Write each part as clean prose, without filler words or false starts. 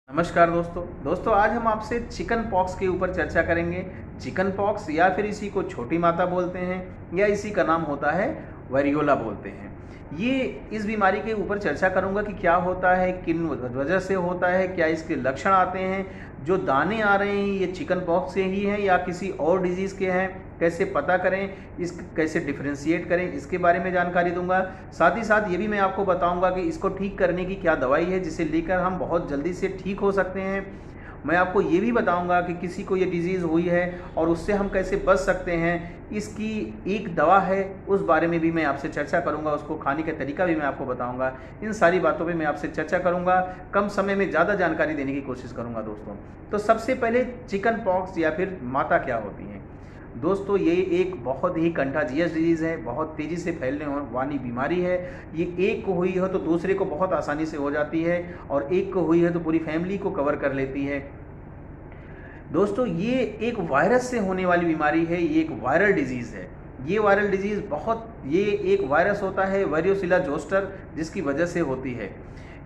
नमस्कार दोस्तों आज हम आपसे चिकन पॉक्स के ऊपर चर्चा करेंगे। चिकन पॉक्स या फिर इसी को छोटी माता बोलते हैं या इसी का नाम होता है वेरियोला बोलते हैं। ये इस बीमारी के ऊपर चर्चा करूंगा कि क्या होता है, किन वजह से होता है, क्या इसके लक्षण आते हैं, जो दाने आ रहे हैं ये चिकन पॉक्स से ही हैं या किसी और डिजीज़ के हैं, कैसे पता करें, इस कैसे डिफ्रेंशिएट करें, इसके बारे में जानकारी दूंगा। साथ ही साथ ये भी मैं आपको बताऊंगा कि इसको ठीक करने की क्या दवाई है जिसे लेकर हम बहुत जल्दी से ठीक हो सकते हैं। मैं आपको ये भी बताऊंगा कि किसी को ये डिजीज़ हुई है और उससे हम कैसे बच सकते हैं, इसकी एक दवा है, उस बारे में भी मैं आपसे चर्चा करूंगा। उसको खाने का तरीका भी मैं आपको बताऊंगा। इन सारी बातों पे मैं आपसे चर्चा करूंगा। कम समय में ज़्यादा जानकारी देने की कोशिश करूंगा दोस्तों। तो सबसे पहले चिकन पॉक्स या फिर माता क्या होती हैं दोस्तों। ये एक बहुत ही कंटाजियस डिजीज़ है, बहुत तेज़ी से फैलने वाली बीमारी है। ये एक को हुई हो तो दूसरे को बहुत आसानी से हो जाती है और एक को हुई है तो पूरी फैमिली को कवर कर लेती है दोस्तों। ये एक वायरस से होने वाली बीमारी है, ये एक वायरल डिजीज़ है। ये वायरल डिजीज़ ये एक वायरस होता है वेरियोसिला जोस्टर, जिसकी वजह से होती है।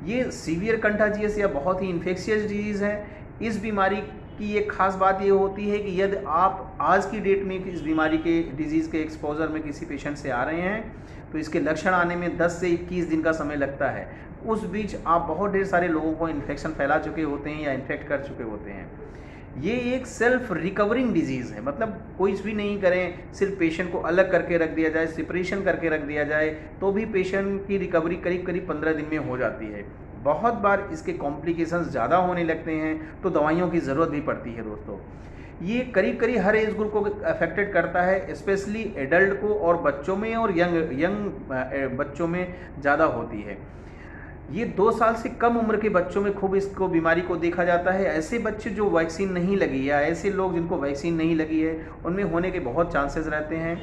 ये सीवियर कंटाजियस या बहुत ही इन्फेक्शियस डिजीज़ है। इस बीमारी की एक खास बात ये होती है कि यदि आप आज की डेट में इस बीमारी के डिजीज़ के एक्सपोजर में किसी पेशेंट से आ रहे हैं तो इसके लक्षण आने में 10 से 21 दिन का समय लगता है। उस बीच आप बहुत ढेर सारे लोगों को इन्फेक्शन फैला चुके होते हैं या इन्फेक्ट कर चुके होते हैं। ये एक सेल्फ रिकवरिंग डिजीज़ है, मतलब कुछ भी नहीं करें, सिर्फ पेशेंट को अलग करके रख दिया जाए, सेपरेशन करके रख दिया जाए तो भी पेशेंट की रिकवरी करीब करीब 15 दिन में हो जाती है। बहुत बार इसके कॉम्प्लिकेशंस ज़्यादा होने लगते हैं तो दवाइयों की ज़रूरत भी पड़ती है दोस्तों। ये करीब करीब हर एज ग्रुप को अफेक्टेड करता है, स्पेशली एडल्ट को और बच्चों में और यंग बच्चों में ज़्यादा होती है। ये 2 साल से कम उम्र के बच्चों में खूब इसको बीमारी को देखा जाता है। ऐसे बच्चे जो वैक्सीन नहीं लगी या ऐसे लोग जिनको वैक्सीन नहीं लगी है उनमें होने के बहुत चांसेस रहते हैं।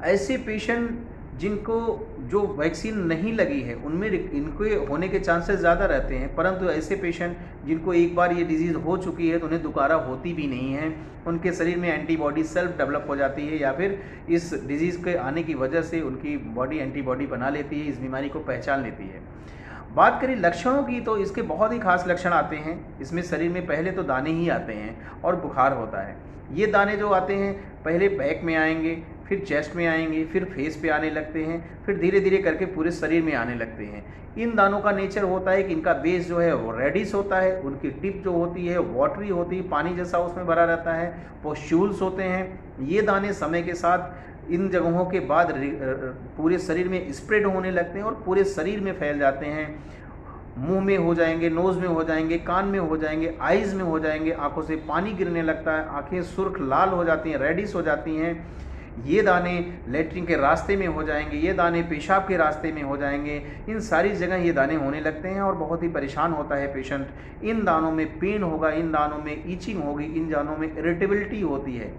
ऐसे पेशेंट जिनको जो वैक्सीन नहीं लगी है उनमें इनके होने के चांसेस ज़्यादा रहते हैं, परंतु ऐसे पेशेंट जिनको एक बार ये डिजीज़ हो चुकी है तो उन्हें दोबारा होती भी नहीं है। उनके शरीर में एंटीबॉडी सेल्फ डेवलप हो जाती है या फिर इस डिजीज़ के आने की वजह से उनकी बॉडी एंटीबॉडी बना लेती है, इस बीमारी को पहचान लेती है। बात करें लक्षणों की तो इसके बहुत ही खास लक्षण आते हैं। इसमें शरीर में पहले तो दाने ही आते हैं और बुखार होता है। ये दाने जो आते हैं पहले बैक में आएंगे, फिर चेस्ट में आएंगे, फिर फेस पे आने लगते हैं, फिर धीरे धीरे करके पूरे शरीर में आने लगते हैं। इन दानों का नेचर होता है कि इनका बेस जो है वो रेडिश होता है, उनकी टिप जो होती है वाटरी होती है, पानी जैसा उसमें भरा रहता है, पॉस्ट्यूल्स होते हैं। ये दाने समय के साथ इन जगहों के बाद पूरे शरीर में स्प्रेड होने लगते हैं और पूरे शरीर में फैल जाते हैं। मुंह में हो जाएंगे, नोज़ में हो जाएंगे, कान में हो जाएंगे, आइज़ में हो जाएंगे, आंखों से पानी गिरने लगता है, आंखें सुर्ख लाल हो जाती हैं, रेडिश हो जाती हैं। ये दाने लेटरिन के रास्ते में हो जाएंगे, ये दाने पेशाब के रास्ते में हो जाएंगे। इन सारी जगह ये दाने होने लगते हैं और बहुत ही परेशान होता है पेशेंट। इन दानों में पेन होगा, इन दानों में ईचिंग होगी, इन दानों में इरिटेबिलिटी होती है।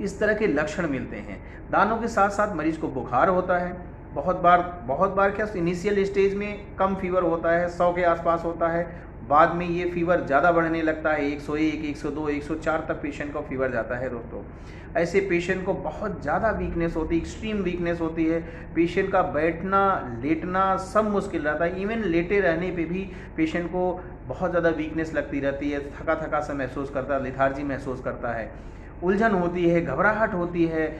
इस तरह के लक्षण मिलते हैं। दानों के साथ साथ मरीज को बुखार होता है। बहुत बार क्या इनिशियल स्टेज में कम फीवर होता है, 100 के आसपास होता है। बाद में ये फीवर ज़्यादा बढ़ने लगता है, 101, 102, 104 तक पेशेंट का फीवर जाता है दोस्तों। ऐसे पेशेंट को बहुत ज़्यादा वीकनेस होती है, एक्सट्रीम वीकनेस होती है। पेशेंट का बैठना लेटना सब मुश्किल रहता है। इवन लेटे रहने पे भी पेशेंट को बहुत ज़्यादा वीकनेस लगती रहती है, थका थका सा महसूस करता है, लेथार्जी महसूस करता है, उलझन होती है, घबराहट होती है,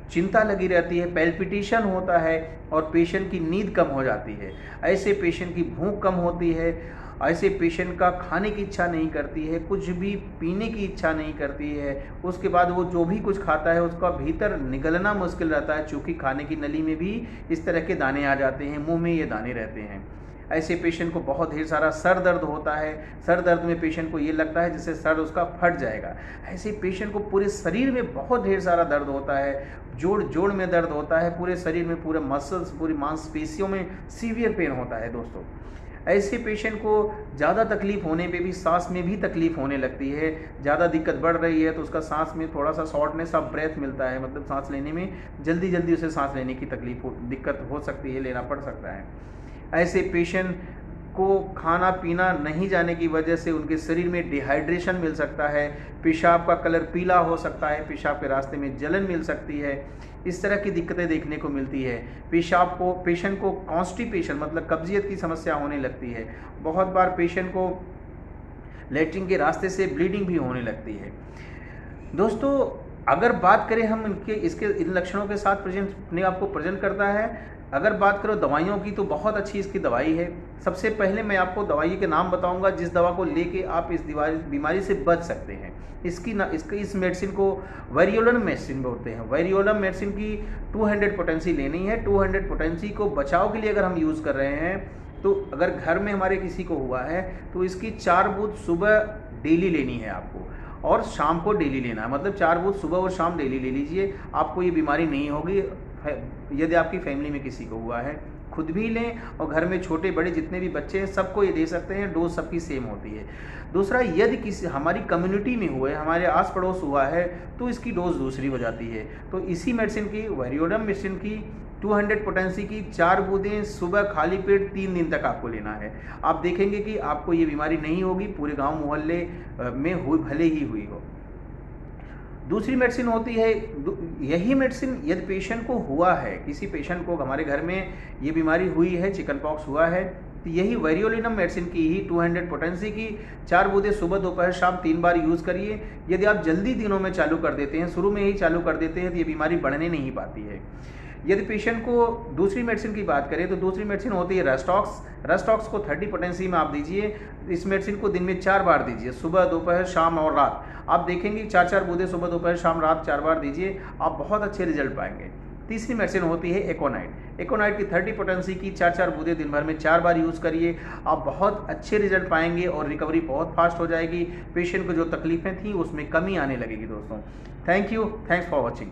चिंता लगी रहती है, पैल्पिटेशन होता है और पेशेंट की नींद कम हो जाती है। ऐसे पेशेंट की भूख कम होती है। ऐसे पेशेंट का खाने की इच्छा नहीं करती है, कुछ भी पीने की इच्छा नहीं करती है। उसके बाद वो जो भी कुछ खाता है उसका भीतर निगलना मुश्किल रहता है, चूँकि खाने की नली में भी इस तरह के दाने आ जाते हैं, मुंह में ये दाने रहते हैं। ऐसे पेशेंट को बहुत ढेर सारा सर दर्द होता है। सर दर्द में पेशेंट को ये लगता है जैसे सर उसका फट जाएगा। ऐसे पेशेंट को पूरे शरीर में बहुत ढेर सारा दर्द होता है, जोड़ जोड़ में दर्द होता है, पूरे शरीर में, पूरे मसल्स, पूरी मांसपेशियों में सीवियर पेन होता है दोस्तों। ऐसे पेशेंट को ज़्यादा तकलीफ होने पे भी सांस में भी तकलीफ होने लगती है। ज़्यादा दिक्कत बढ़ रही है तो उसका सांस में थोड़ा सा शॉर्टनेस ऑफ ब्रेथ मिलता है, मतलब सांस लेने में जल्दी उसे सांस लेने की दिक्कत हो सकती है, लेना पड़ सकता है। ऐसे पेशेंट को खाना पीना नहीं जाने की वजह से उनके शरीर में डिहाइड्रेशन मिल सकता है, पेशाब का कलर पीला हो सकता है, पेशाब के रास्ते में जलन मिल सकती है, इस तरह की दिक्कतें देखने को मिलती है। पेशेंट को कॉन्स्टिपेशन मतलब कब्जियत की समस्या होने लगती है। बहुत बार पेशेंट को लेटरिन के रास्ते से ब्लीडिंग भी होने लगती है। दोस्तों, अगर बात करें हम इसके इन लक्षणों के साथ अपने आप को प्रेजेंट करता है। अगर बात करो दवाइयों की तो बहुत अच्छी इसकी दवाई है। सबसे पहले मैं आपको दवाई के नाम बताऊंगा जिस दवा को लेके आप इस बीमारी से बच सकते हैं। इस मेडिसिन को वेरियोलम मेडिसिन बोलते हैं। वेरियोलम मेडिसिन की 200 पोटेंसी लेनी है। 200 पोटेंसी को बचाव के लिए अगर हम यूज़ कर रहे हैं तो अगर घर में हमारे किसी को हुआ है तो इसकी 4 बूंद सुबह डेली लेनी है आपको, और शाम को डेली लेना है। मतलब 4 बूंद सुबह और शाम डेली ले लीजिए, आपको ये बीमारी नहीं होगी। यदि आपकी फैमिली में किसी को हुआ है, खुद भी लें और घर में छोटे बड़े जितने भी बच्चे हैं सबको ये दे सकते हैं। डोज सबकी सेम होती है। दूसरा, यदि किसी हमारी कम्युनिटी में हुए, हमारे आस पड़ोस हुआ है तो इसकी डोज दूसरी हो जाती है। तो इसी मेडिसिन की, वेरियोलम मेडिसिन की 200 पोटेंसी की 4 बूंदें सुबह खाली पेट 3 दिन तक आपको लेना है। आप देखेंगे कि आपको ये बीमारी नहीं होगी, पूरे गांव मोहल्ले में भले ही हुई हो। दूसरी मेडिसिन होती है, यही मेडिसिन यदि पेशेंट को हुआ है, किसी पेशेंट को हमारे घर में ये बीमारी हुई है, चिकन पॉक्स हुआ है, तो यही वेरियोलिनम मेडिसिन की ही 200 पोटेंसी की 4 बूंदें सुबह दोपहर शाम 3 बार यूज़ करिए। यदि आप जल्दी दिनों में चालू कर देते हैं, शुरू में ही चालू कर देते हैं, तो ये बीमारी बढ़ने नहीं पाती है। यदि पेशेंट को दूसरी मेडिसिन की बात करें तो दूसरी मेडिसिन होती है रेस्टॉक्स। रेस्टॉक्स को 30 पोटेंसी में आप दीजिए। इस मेडिसिन को दिन में 4 बार दीजिए, सुबह दोपहर शाम और रात। आप देखेंगे 4-4 बूंदें सुबह दोपहर शाम रात 4 बार दीजिए, आप बहुत अच्छे रिजल्ट पाएंगे। तीसरी मेडिसिन होती है एकोनाइट। एकोनाइट की 30 पोटेंसी की 4-4 बूंदें दिन भर में 4 बार यूज़ करिए, आप बहुत अच्छे रिजल्ट पाएंगे और रिकवरी बहुत फास्ट हो जाएगी। पेशेंट को जो तकलीफें थी उसमें कमी आने लगेगी। दोस्तों, thank you, thanks for watching.